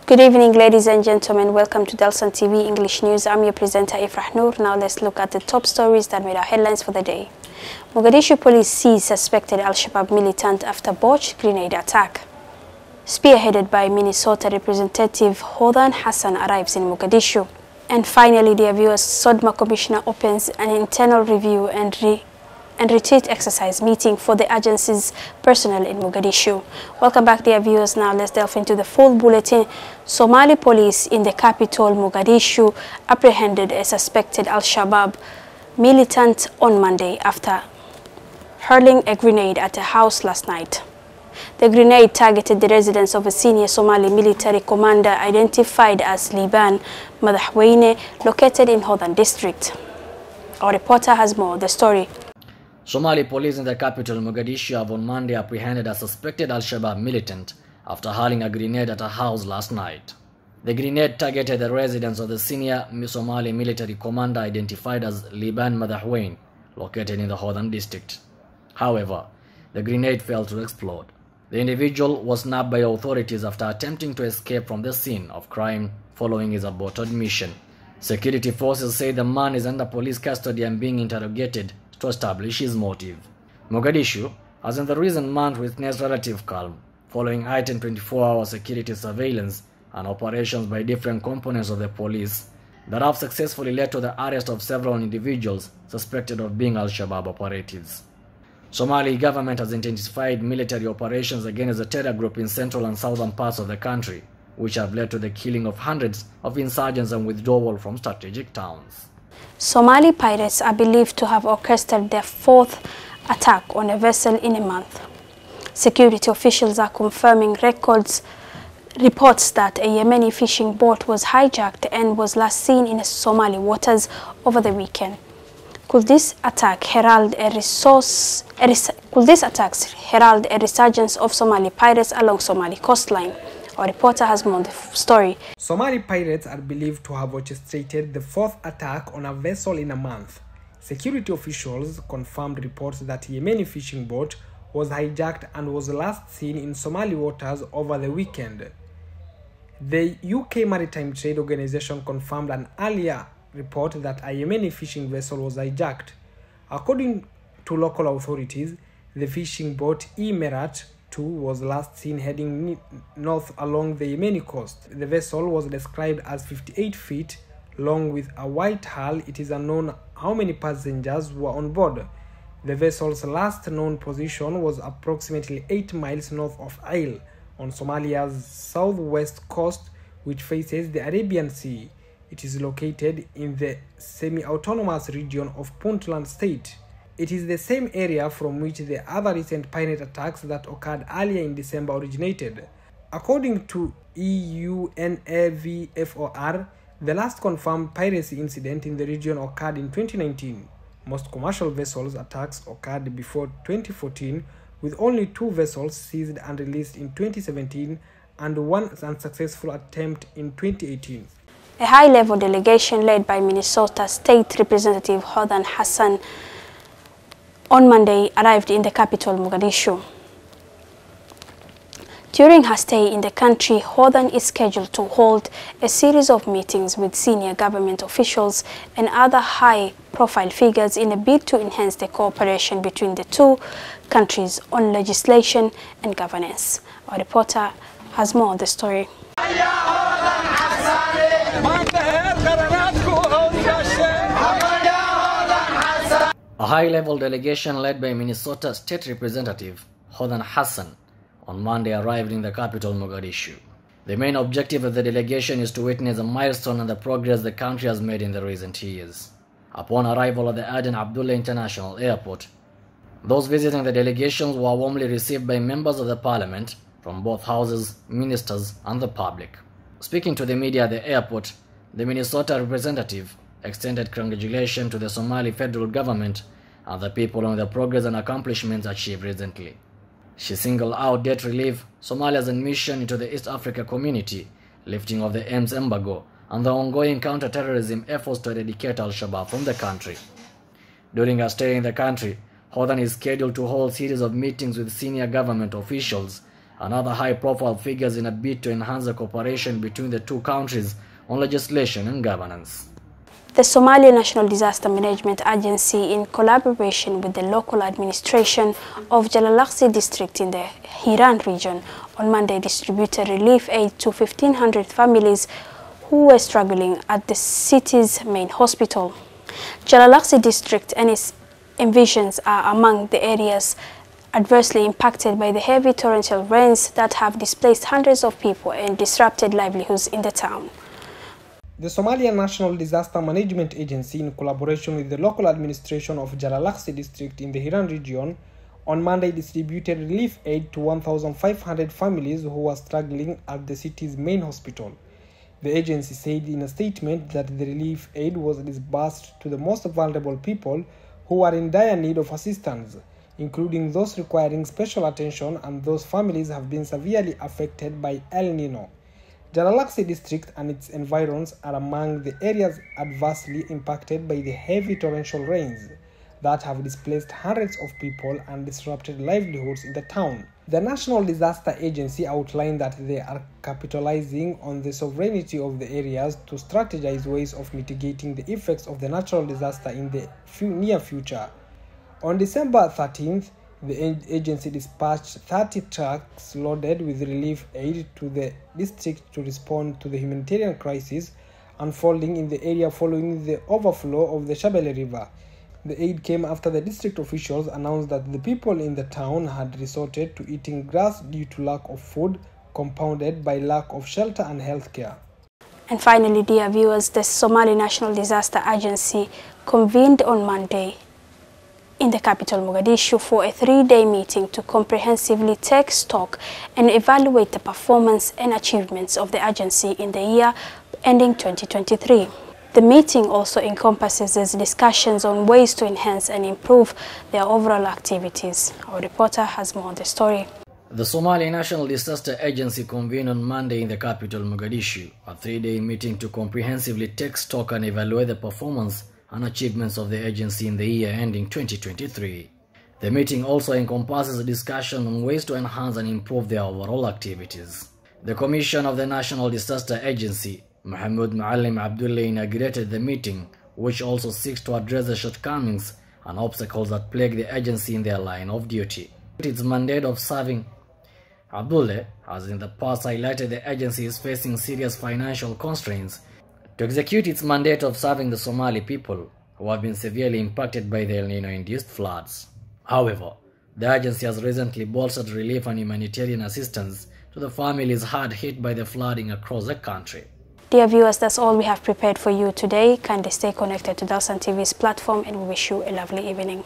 Good evening, ladies and gentlemen. Welcome to Dalsan TV English News. I'm your presenter, Ifrah Noor. Now let's look at the top stories that made our headlines for the day. Mogadishu police seize suspected Al-Shabaab militant after botched grenade attack. Spearheaded by Minnesota Representative Dalsan Hassan arrives in Mogadishu. And finally, dear viewers, SODMA Commissioner opens an internal review and retreat exercise meeting for the agency's personnel in Mogadishu. Welcome back, dear viewers. Now let's delve into the full bulletin. Somali police in the capital, Mogadishu, apprehended a suspected Al-Shabaab militant on Monday after hurling a grenade at a house last night. The grenade targeted the residence of a senior Somali military commander identified as Liban Madaxweyne, located in Hodan district. Our reporter has more of the story. Somali police in the capital Mogadishu have on Monday apprehended a suspected Al-Shabaab militant after hurling a grenade at a house last night. The grenade targeted the residence of the senior Somali military commander identified as Liban Madaxweyne, located in the Hodan district. However, the grenade failed to explode. The individual was nabbed by authorities after attempting to escape from the scene of crime following his aborted mission. Security forces say the man is under police custody and being interrogated to establish his motive. Mogadishu has in the recent months witnessed relative calm following heightened 24-hour security surveillance and operations by different components of the police that have successfully led to the arrest of several individuals suspected of being Al-Shabaab operatives. Somali government has intensified military operations against the terror group in central and southern parts of the country, which have led to the killing of hundreds of insurgents and withdrawal from strategic towns. Somali pirates are believed to have orchestrated their fourth attack on a vessel in a month. Security officials are confirming reports that a Yemeni fishing boat was hijacked and was last seen in Somali waters over the weekend. Could these attacks herald a resurgence of Somali pirates along Somali coastline? Our reporter has more on the story. Somali pirates are believed to have orchestrated the fourth attack on a vessel in a month. Security officials confirmed reports that a Yemeni fishing boat was hijacked and was last seen in Somali waters over the weekend. The UK Maritime Trade Organization confirmed an earlier report that a Yemeni fishing vessel was hijacked. According to local authorities, the fishing boat Merat 2 was last seen heading north along the Yemeni coast. The vessel was described as 58 feet long with a white hull. It is unknown how many passengers were on board. The vessel's last known position was approximately 8 miles north of Ail on Somalia's southwest coast, which faces the Arabian Sea. It is located in the semi-autonomous region of Puntland State. It is the same area from which the other recent pirate attacks that occurred earlier in December originated. According to EUNAVFOR, the last confirmed piracy incident in the region occurred in 2019. Most commercial vessels attacks occurred before 2014, with only 2 vessels seized and released in 2017 and 1 unsuccessful attempt in 2018. A high-level delegation led by Minnesota State Representative Dalsan Hassan on Monday arrived in the capital, Mogadishu. During her stay in the country, Hodan is scheduled to hold a series of meetings with senior government officials and other high-profile figures in a bid to enhance the cooperation between the two countries on legislation and governance. Our reporter has more on the story. A high-level delegation led by Minnesota State Representative Dalsan Hassan on Monday arrived in the capital Mogadishu. The main objective of the delegation is to witness a milestone and the progress the country has made in the recent years. Upon arrival at the Aden Abdullah International Airport, those visiting the delegations were warmly received by members of the parliament from both houses, ministers, and the public. Speaking to the media at the airport, the Minnesota representative extended congratulations to the Somali federal government and the people on the progress and accomplishments achieved recently. She singled out debt relief, Somalia's admission into the East Africa community, lifting of the arms embargo, and the ongoing counter-terrorism efforts to eradicate Al-Shabaab from the country. During her stay in the country, Dalsan is scheduled to hold a series of meetings with senior government officials and other high-profile figures in a bid to enhance the cooperation between the two countries on legislation and governance. The Somalia National Disaster Management Agency, in collaboration with the local administration of Jalalaqsi district in the Hiran region, on Monday distributed relief aid to 1,500 families who were struggling at the city's main hospital. Jalalaqsi district and its environs are among the areas adversely impacted by the heavy torrential rains that have displaced hundreds of people and disrupted livelihoods in the town. The Somalia National Disaster Management Agency, in collaboration with the local administration of Jalalaqsi district in the Hiran region, on Monday distributed relief aid to 1,500 families who were struggling at the city's main hospital. The agency said in a statement that the relief aid was disbursed to the most vulnerable people who are in dire need of assistance, including those requiring special attention, and those families have been severely affected by El Nino. Jalalaqsi district and its environs are among the areas adversely impacted by the heavy torrential rains that have displaced hundreds of people and disrupted livelihoods in the town. The National Disaster Agency outlined that they are capitalizing on the sovereignty of the areas to strategize ways of mitigating the effects of the natural disaster in the near future. On December 13th, the agency dispatched 30 trucks loaded with relief aid to the district to respond to the humanitarian crisis unfolding in the area following the overflow of the Shabelle River. The aid came after the district officials announced that the people in the town had resorted to eating grass due to lack of food, compounded by lack of shelter and health care. And finally, dear viewers, the Somali National Disaster Agency convened on Monday in the capital Mogadishu for a 3-day meeting to comprehensively take stock and evaluate the performance and achievements of the agency in the year ending 2023. The meeting also encompasses discussions on ways to enhance and improve their overall activities. Our reporter has more on the story. The Somali National Disaster Agency convened on Monday in the capital Mogadishu, a 3-day meeting to comprehensively take stock and evaluate the performance and achievements of the agency in the year ending 2023. The meeting also encompasses a discussion on ways to enhance and improve their overall activities. The Commission of the National Disaster Agency, Mohammed Muallim Abdullah, inaugurated the meeting, which also seeks to address the shortcomings and obstacles that plague the agency in their line of duty. Its mandate of serving Abdullah has in the past highlighted the agency is facing serious financial constraints to execute its mandate of serving the Somali people who have been severely impacted by the El Nino-induced floods. However, the agency has recently bolstered relief and humanitarian assistance to the families hard hit by the flooding across the country. Dear viewers, that's all we have prepared for you today. Kindly stay connected to Dalsan TV's platform and we wish you a lovely evening.